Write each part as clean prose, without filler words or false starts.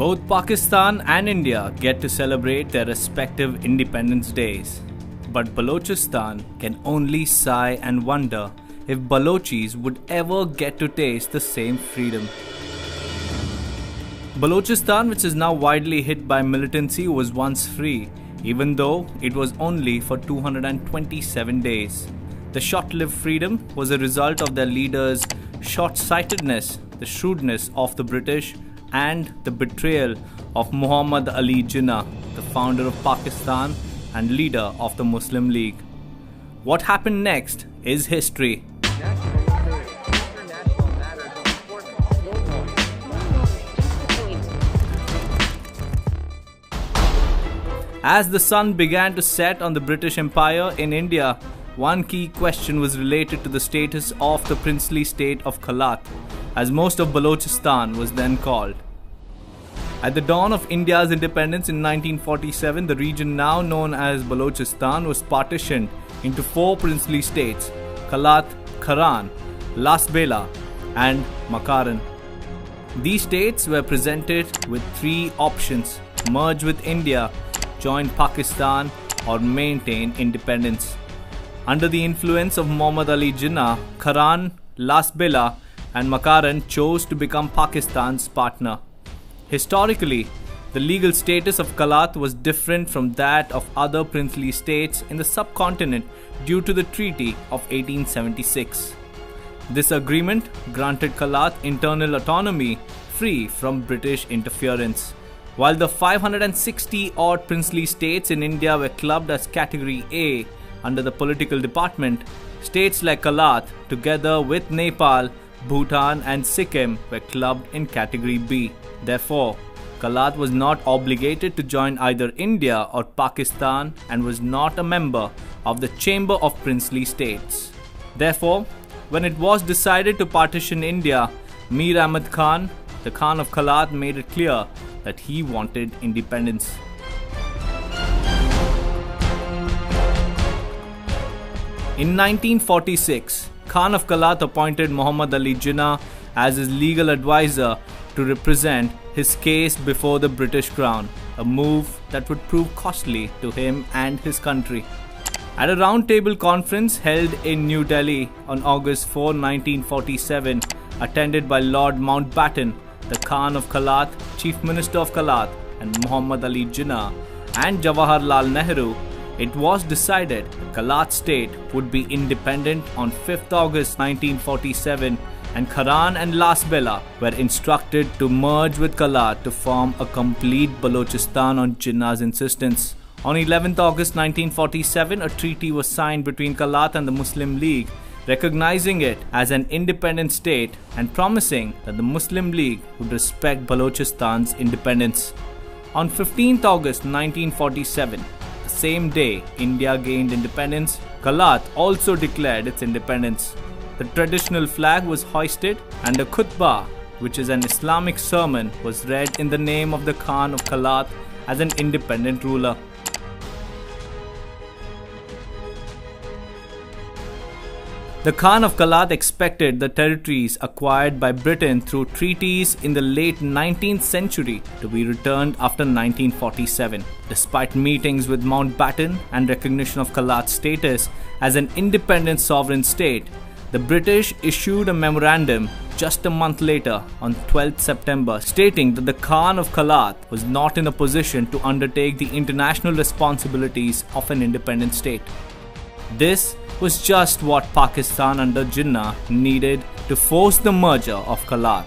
Both Pakistan and India get to celebrate their respective independence days. But Balochistan can only sigh and wonder if Balochis would ever get to taste the same freedom. Balochistan, which is now widely hit by militancy, was once free, even though it was only for 227 days. The short-lived freedom was a result of their leaders' short-sightedness, the shrewdness of the British, and the betrayal of Muhammad Ali Jinnah, the founder of Pakistan and leader of the Muslim League. What happened next is history. As the sun began to set on the British Empire in India, one key question was related to the status of the princely state of Kalat, as most of Balochistan was then called. At the dawn of India's independence in 1947, the region now known as Balochistan was partitioned into 4 princely states: Kalat, Karan, Lasbela, and Makaran. These states were presented with 3 options: merge with India, join Pakistan, or maintain independence. Under the influence of Muhammad Ali Jinnah, Karan, Lasbela, and Makaran chose to become Pakistan's partner. Historically, the legal status of Kalat was different from that of other princely states in the subcontinent due to the Treaty of 1876. This agreement granted Kalat internal autonomy free from British interference. While the 560-odd princely states in India were clubbed as Category A under the political department, states like Kalat, together with Nepal, Bhutan and Sikkim, were clubbed in Category B. Therefore, Kalat was not obligated to join either India or Pakistan and was not a member of the Chamber of Princely States. Therefore, when it was decided to partition India, Mir Ahmad Khan, the Khan of Kalat, made it clear that he wanted independence. In 1946, Khan of Kalat appointed Muhammad Ali Jinnah as his legal advisor to represent his case before the British Crown, a move that would prove costly to him and his country. At a roundtable conference held in New Delhi on August 4, 1947, attended by Lord Mountbatten, the Khan of Kalat, Chief Minister of Kalat, and Muhammad Ali Jinnah and Jawaharlal Nehru, it was decided Kalat state would be independent on 5th August 1947, and Karan and Lasbela were instructed to merge with Kalat to form a complete Balochistan on Jinnah's insistence. On 11th August 1947, a treaty was signed between Kalat and the Muslim League, recognizing it as an independent state and promising that the Muslim League would respect Balochistan's independence. On 15th August 1947, the same day India gained independence, Kalat also declared its independence. The traditional flag was hoisted and a khutbah, which is an Islamic sermon, was read in the name of the Khan of Kalat as an independent ruler. The Khan of Kalat expected the territories acquired by Britain through treaties in the late 19th century to be returned after 1947. Despite meetings with Mountbatten and recognition of Kalat's status as an independent sovereign state, the British issued a memorandum just a month later, on 12th September, stating that the Khan of Kalat was not in a position to undertake the international responsibilities of an independent state. This was just what Pakistan under Jinnah needed to force the merger of Kalat.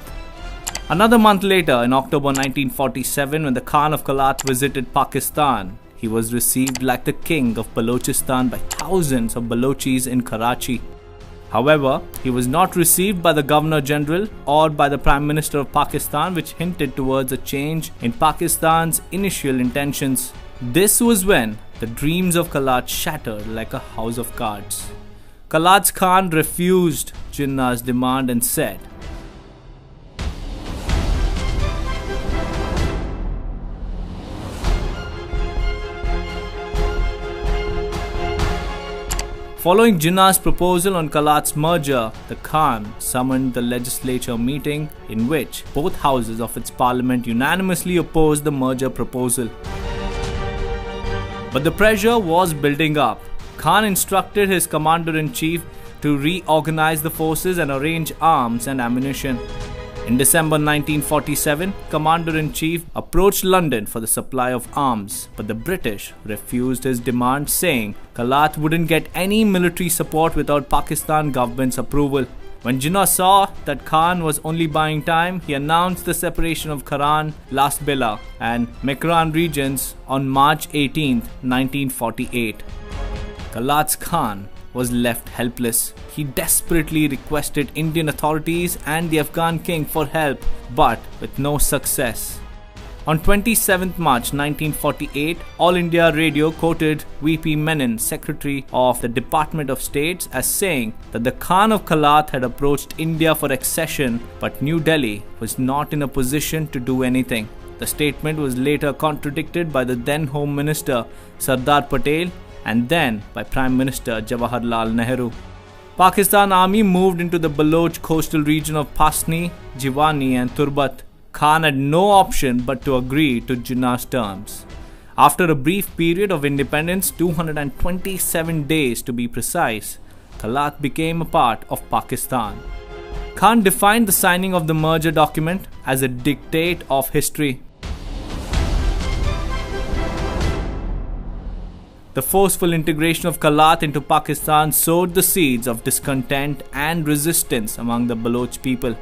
Another month later, in October 1947, when the Khan of Kalat visited Pakistan, he was received like the king of Balochistan by thousands of Balochis in Karachi. However, he was not received by the Governor General or by the Prime Minister of Pakistan, which hinted towards a change in Pakistan's initial intentions. This was when the dreams of Kalat shattered like a house of cards. Kalat's Khan refused Jinnah's demand and said, Following Jinnah's proposal on Kalat's merger, the Khan summoned the legislature meeting in which both houses of its parliament unanimously opposed the merger proposal. But the pressure was building up. Khan instructed his commander-in-chief to reorganize the forces and arrange arms and ammunition. In December 1947, Commander-in-Chief approached London for the supply of arms, but the British refused his demand, saying Kalat wouldn't get any military support without Pakistan government's approval. When Jinnah saw that Khan was only buying time, he announced the separation of Karan, Last Bela and Mekran regions on March 18, 1948. Kalat's Khan was left helpless. He desperately requested Indian authorities and the Afghan king for help, but with no success. On 27 March 1948, All India Radio quoted V.P. Menon, Secretary of the Department of State, as saying that the Khan of Kalat had approached India for accession, but New Delhi was not in a position to do anything. The statement was later contradicted by the then Home Minister Sardar Patel and then by Prime Minister Jawaharlal Nehru. Pakistan Army moved into the Baloch coastal region of Pasni, Jiwani and Turbat. Khan had no option but to agree to Jinnah's terms. After a brief period of independence, 227 days to be precise, Kalat became a part of Pakistan. Khan defined the signing of the merger document as a dictate of history. The forceful integration of Kalat into Pakistan sowed the seeds of discontent and resistance among the Baloch people.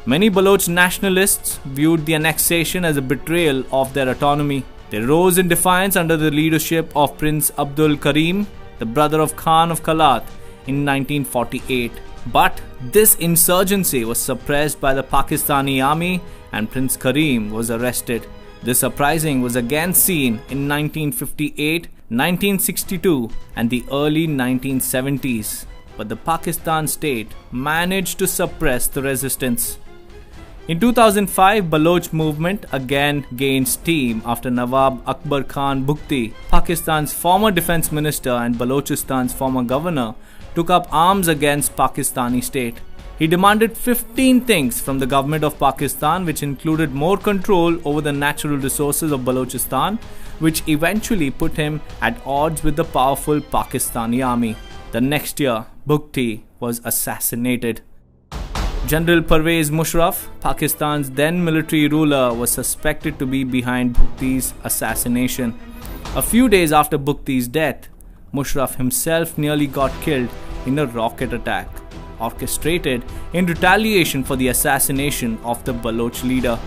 Many Baloch nationalists viewed the annexation as a betrayal of their autonomy. They rose in defiance under the leadership of Prince Abdul Karim, the brother of Khan of Kalat, in 1948. But this insurgency was suppressed by the Pakistani army and Prince Karim was arrested. This uprising was again seen in 1958, 1962 and the early 1970s, but the Pakistan state managed to suppress the resistance. In 2005, Baloch movement again gained steam after Nawab Akbar Khan Bugti, Pakistan's former defense minister and Balochistan's former governor, took up arms against Pakistani state. He demanded 15 things from the government of Pakistan, which included more control over the natural resources of Balochistan, which eventually put him at odds with the powerful Pakistani army. The next year, Bugti was assassinated. General Pervez Musharraf, Pakistan's then military ruler, was suspected to be behind Bugti's assassination. A few days after Bugti's death, Musharraf himself nearly got killed in a rocket attack, orchestrated in retaliation for the assassination of the Baloch leader.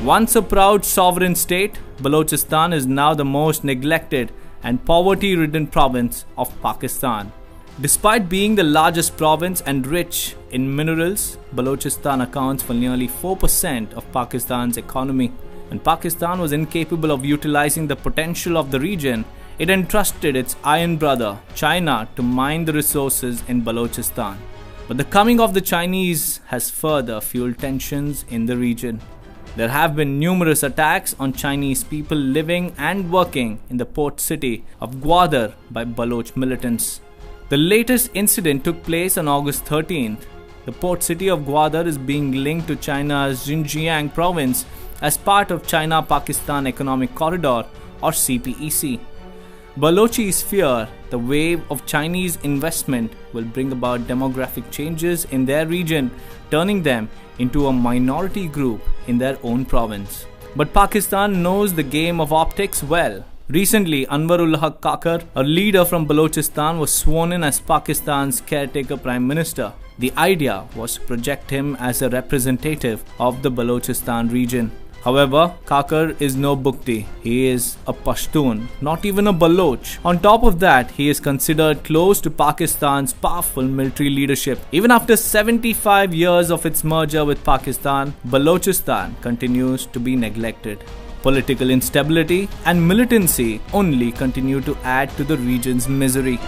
Once a proud sovereign state, Balochistan is now the most neglected and poverty-ridden province of Pakistan. Despite being the largest province and rich in minerals, Balochistan accounts for nearly 4% of Pakistan's economy. When Pakistan was incapable of utilizing the potential of the region, it entrusted its iron brother, China, to mine the resources in Balochistan. But the coming of the Chinese has further fueled tensions in the region. There have been numerous attacks on Chinese people living and working in the port city of Gwadar by Baloch militants. The latest incident took place on August 13th. The port city of Gwadar is being linked to China's Xinjiang province as part of China-Pakistan Economic Corridor or CPEC. Balochis fear the wave of Chinese investment will bring about demographic changes in their region, turning them into a minority group in their own province. But Pakistan knows the game of optics well. Recently, Anwarul Haq Kakar, a leader from Balochistan, was sworn in as Pakistan's caretaker Prime Minister. The idea was to project him as a representative of the Balochistan region. However, Kakar is no Bugti. He is a Pashtun, not even a Baloch. On top of that, he is considered close to Pakistan's powerful military leadership. Even after 75 years of its merger with Pakistan, Balochistan continues to be neglected. Political instability and militancy only continue to add to the region's misery.